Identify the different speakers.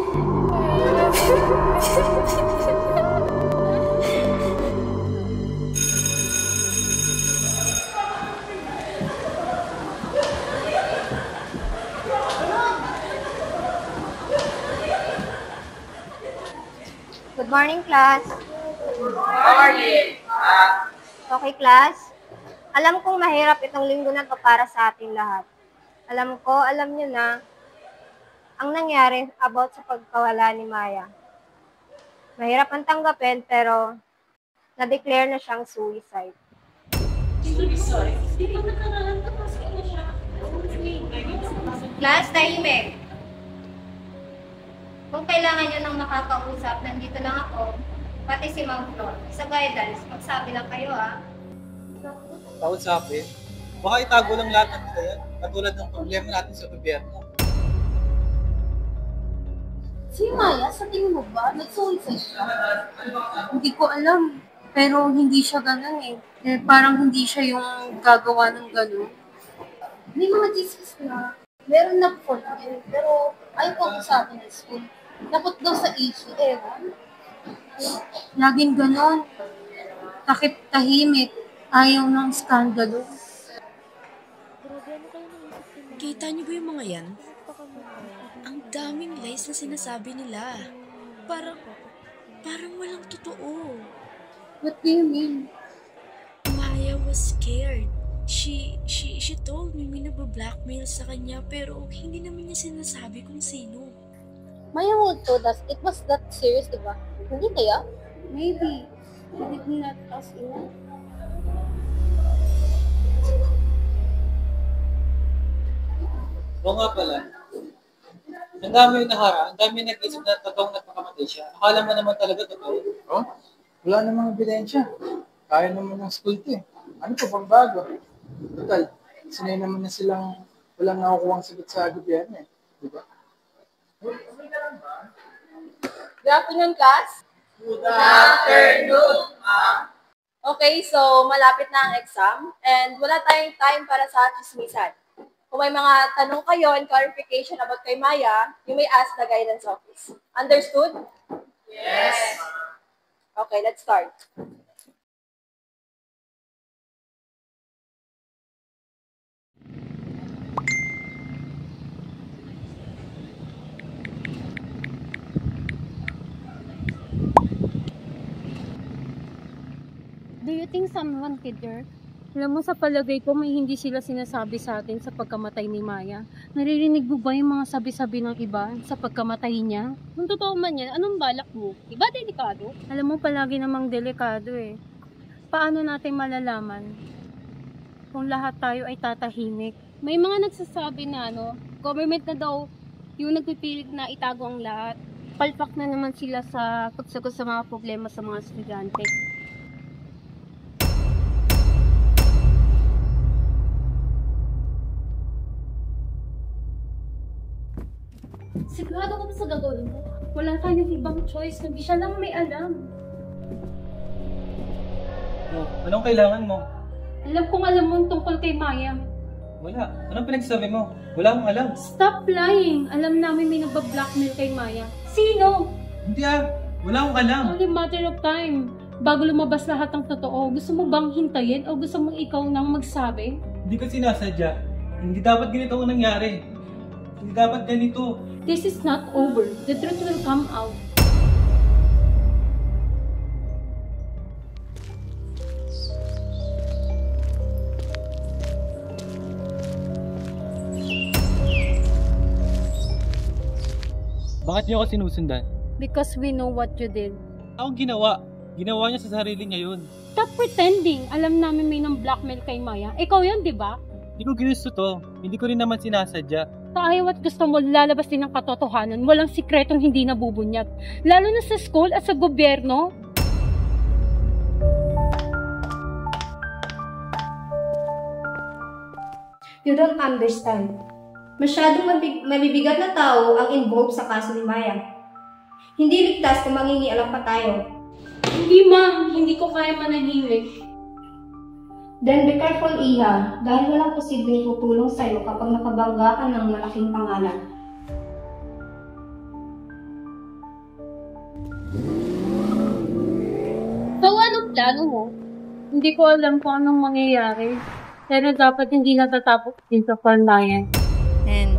Speaker 1: Good morning, class.
Speaker 2: Good morning.
Speaker 1: Okay, class? Alam kong mahirap itong linggo na to para sa ating lahat. Alam nyo na, ang nangyari about sa pagkawala ni Maya. Mahirap ang tanggapin, pero na-declare na siyang suicide.
Speaker 2: Suicide? Di ba nakaraan kasi ano siya?
Speaker 1: Class, tahimik. Kung kailangan nyo ng makakausap, nandito lang ako, pati si Ma'am Flor. Sa guidance, magsabi lang kayo, ha?
Speaker 3: Kausapin? Baka itago lang lahat ng ito yan, katulad ng problema natin sa gobyerno.
Speaker 4: Si Maya, sa tingin mo ba, nag-suicide siya? Hindi ko alam, pero hindi siya ganun eh. Parang hindi siya yung gagawa ng ganun. May mga Jesus na meron na po yun, pero ayaw ko sa atin ng school. Dapat daw sa issue, ewan. Laging ganun. Takip-tahimik. Ayaw ng skandalo.
Speaker 5: Kita niyo ba yung mga yan? Ang daming lies na sinasabi nila. Parang walang totoo.
Speaker 4: What do you mean?
Speaker 5: Maya was scared. She told me may nagba-blackmail sa kanya pero hindi naman niya sinasabi kung sino.
Speaker 4: Maya would told us it was that serious, diba? Hindi kaya? Maybe. He did not ask enough.
Speaker 3: Oo nga pala. Ang dami yung nahara, ang dami yung nag-isip na totoong nagpakamatay siya. Akala mo naman talaga totoo.
Speaker 6: Oh, wala namang ebidensya. Kaya naman ng school to eh. Ano pa bang bago? Total, sinay naman na silang walang nakukuha ang sagot sa gobyerno eh. Diba?
Speaker 7: Good afternoon, class.
Speaker 2: Good afternoon, ma'am.
Speaker 7: Okay, so malapit na ang exam and wala tayong time para sa chismisan. Kung may mga tanong kayo and clarification about kay Maya, you may ask the guidance office. Understood?
Speaker 2: Yes.
Speaker 7: Okay, let's start.
Speaker 4: Do you think someone killed her? Alam mo, sa palagay ko, may hindi sila sinasabi sa atin sa pagkamatay ni Maya. Naririnig mo ba yung mga sabi-sabi ng iba sa pagkamatay niya? Kung totoo man yan, anong balak mo? Diba delikado? Alam mo, palagi namang delikado eh. Paano natin malalaman kung lahat tayo ay tatahimik? May mga nagsasabi na government na daw yung nagpipilit na itago ang lahat. Palpak na naman sila sa pagsagot sa mga problema sa mga estudyante. Sigurado ko ba sa gagawin mo? Wala tayong ibang choice, hindi siya lang may alam.
Speaker 3: Oh, anong kailangan mo?
Speaker 4: Alam mo tungkol kay Maya.
Speaker 3: Wala. Anong pinagsasabi mo? Wala akong alam.
Speaker 4: Stop lying! Alam namin may nagba-blackmail kay Maya. Sino?
Speaker 3: Hindi wala akong alam.
Speaker 4: Only matter of time. Bago lumabas lahat ng totoo, gusto mo bang hintayin o gusto mong ikaw nang magsabi?
Speaker 3: Hindi ko sinasadya. Hindi dapat ganito ang nangyari. Hindi dapat ganito.
Speaker 4: This is not over. The truth will come out.
Speaker 3: Bakit niyo ako sinusundan?
Speaker 4: Because we know what you did.
Speaker 3: Akong ginawa. Ginawa niya sa sarili niya yun.
Speaker 4: Stop pretending. Alam namin may nang blackmail kay Maya. Ikaw yun, di ba?
Speaker 3: Hindi ko ginusto to. Hindi ko rin naman sinasadya.
Speaker 4: Sa ayaw at gusto mo, lalabas din ng katotohanan. Walang sikretong hindi nabubunyag. Lalo na sa school at sa gobyerno.
Speaker 1: You don't understand. Masyadong mabibigat na tao ang involved sa kaso ni Maya. Hindi ligtas kung mangingialam pa tayo.
Speaker 4: Hindi ma'am, hindi ko kaya manahimik.
Speaker 1: Then be careful, Iha, dahil walang posibleng tutulong sa'yo kapag nakabangga ka ng malaking pangalan.
Speaker 4: plano mo? Hindi ko alam kung anong mangyayari. Pero dapat hindi natatapos din sa farm na yan.
Speaker 5: And